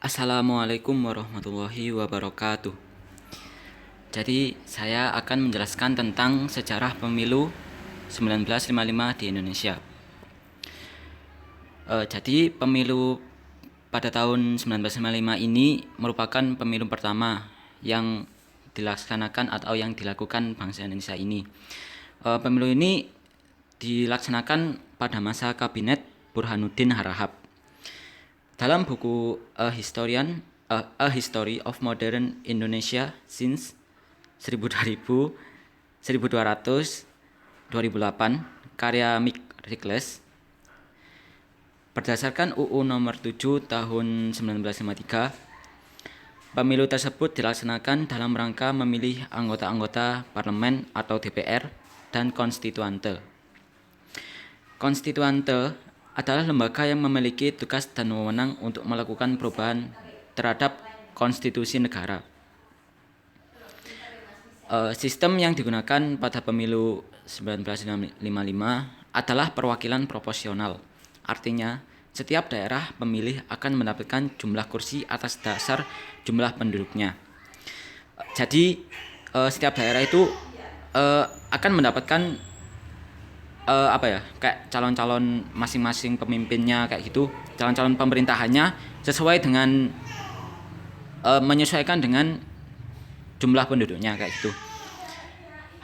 Assalamualaikum warahmatullahi wabarakatuh. Jadi, saya akan menjelaskan tentang sejarah pemilu 1955 di Indonesia. Jadi, pemilu pada tahun 1955 ini merupakan pemilu pertama yang dilaksanakan atau yang dilakukan bangsa Indonesia ini. Pemilu ini dilaksanakan pada masa kabinet Burhanuddin Harahap. Dalam buku A History of Modern Indonesia since 1200 2008 karya Mick Rickles, berdasarkan UU nomor 7 tahun 1953, pemilu tersebut dilaksanakan dalam rangka memilih anggota-anggota parlemen atau DPR dan konstituante. Konstituante adalah lembaga yang memiliki tugas dan wewenang untuk melakukan perubahan terhadap konstitusi negara. Sistem yang digunakan pada pemilu 1955 adalah perwakilan proporsional. Artinya, setiap daerah pemilih akan mendapatkan jumlah kursi atas dasar jumlah penduduknya. Jadi, setiap daerah itu akan mendapatkan kayak calon-calon masing-masing pemimpinnya kayak gitu, calon-calon pemerintahannya sesuai dengan menyesuaikan dengan jumlah penduduknya kayak gitu.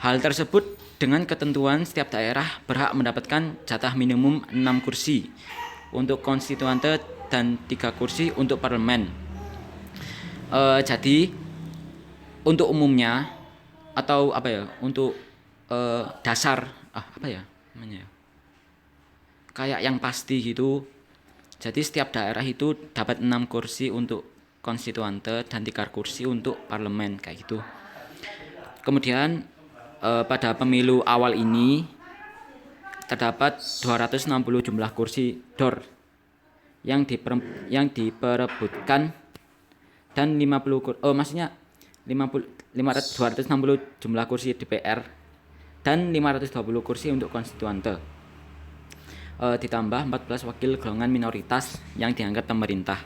Hal tersebut dengan ketentuan setiap daerah berhak mendapatkan jatah minimum 6 kursi untuk konstituante dan 3 kursi untuk parlemen. Jadi untuk umumnya atau untuk dasar namanya kayak yang pasti gitu. Jadi setiap daerah itu dapat 6 kursi untuk konstituante dan 3 kursi untuk parlemen kayak gitu. Kemudian pada pemilu awal ini terdapat 260 jumlah kursi DOR yang diperebutkan dan 260 jumlah kursi DPR dan 520 kursi untuk konstituante. Ditambah 14 wakil golongan minoritas yang dianggap pemerintah.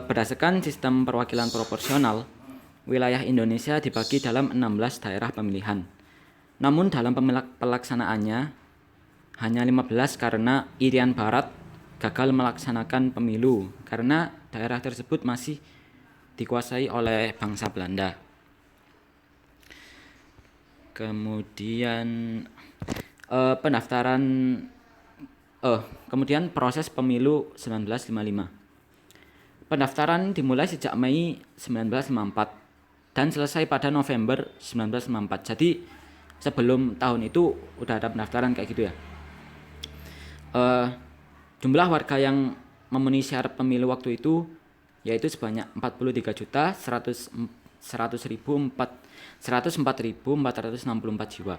Berdasarkan sistem perwakilan proporsional, wilayah Indonesia dibagi dalam 16 daerah pemilihan. Namun dalam pelaksanaannya hanya 15 karena Irian Barat gagal melaksanakan pemilu karena daerah tersebut masih dikuasai oleh bangsa Belanda. Kemudian kemudian proses pemilu 1955. Pendaftaran dimulai sejak Mei 1954 dan selesai pada November 1954. Jadi sebelum tahun itu udah ada pendaftaran kayak gitu ya. Jumlah warga yang memenuhi syarat pemilu waktu itu yaitu sebanyak 43.104.464 jiwa.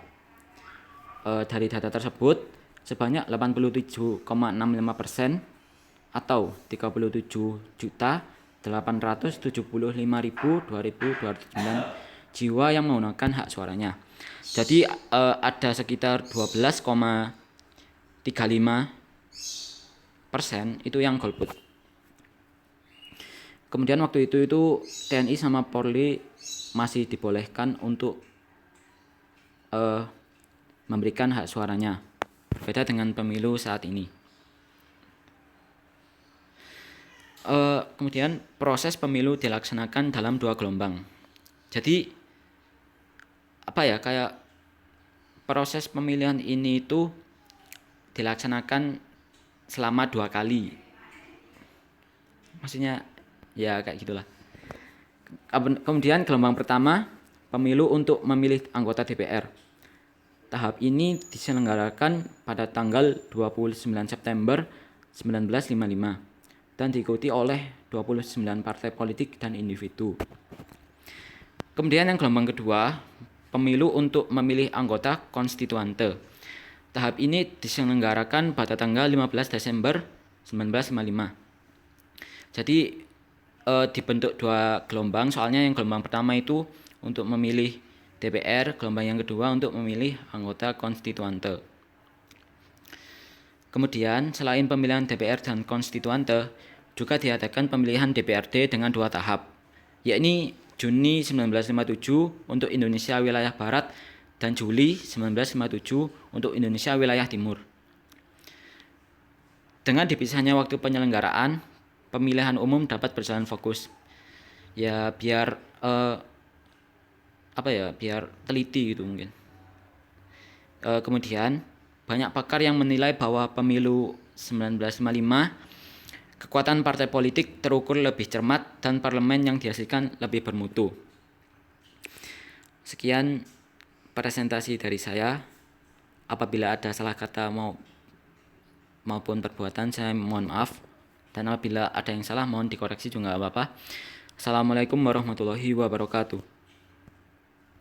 Dari data tersebut sebanyak 87,65% atau 37.875.209 jiwa yang menggunakan hak suaranya. Jadi ada sekitar 12,35% itu yang golput. Kemudian waktu itu TNI sama Polri masih dibolehkan untuk memberikan hak suaranya. Berbeda dengan pemilu saat ini. Kemudian proses pemilu dilaksanakan dalam 2 gelombang. Jadi kayak proses pemilihan ini itu dilaksanakan selama 2 kali. Maksudnya ya kayak gitulah. Kemudian gelombang pertama pemilu untuk memilih anggota DPR. Tahap ini diselenggarakan pada tanggal 29 September 1955. Dan diikuti oleh 29 partai politik dan individu. Kemudian yang gelombang kedua, pemilu untuk memilih anggota konstituante. Tahap ini diselenggarakan pada tanggal 15 Desember 1955. Jadi dibentuk 2 gelombang, soalnya yang gelombang pertama itu untuk memilih DPR, gelombang yang kedua untuk memilih anggota konstituante. Kemudian, selain pemilihan DPR dan konstituante, juga diadakan pemilihan DPRD dengan 2 tahap, yakni Juni 1957 untuk Indonesia wilayah Barat dan Juli 1957 untuk Indonesia wilayah Timur. Dengan dipisahnya waktu penyelenggaraan, pemilihan umum dapat berjalan fokus. Ya biar biar teliti gitu mungkin. Kemudian banyak pakar yang menilai bahwa pemilu 1955 kekuatan partai politik terukur lebih cermat dan parlemen yang dihasilkan lebih bermutu. Sekian presentasi dari saya. Apabila ada salah kata maupun perbuatan, saya mohon maaf. Dan apabila ada yang salah mohon dikoreksi juga nggak apa-apa. Assalamualaikum warahmatullahi wabarakatuh.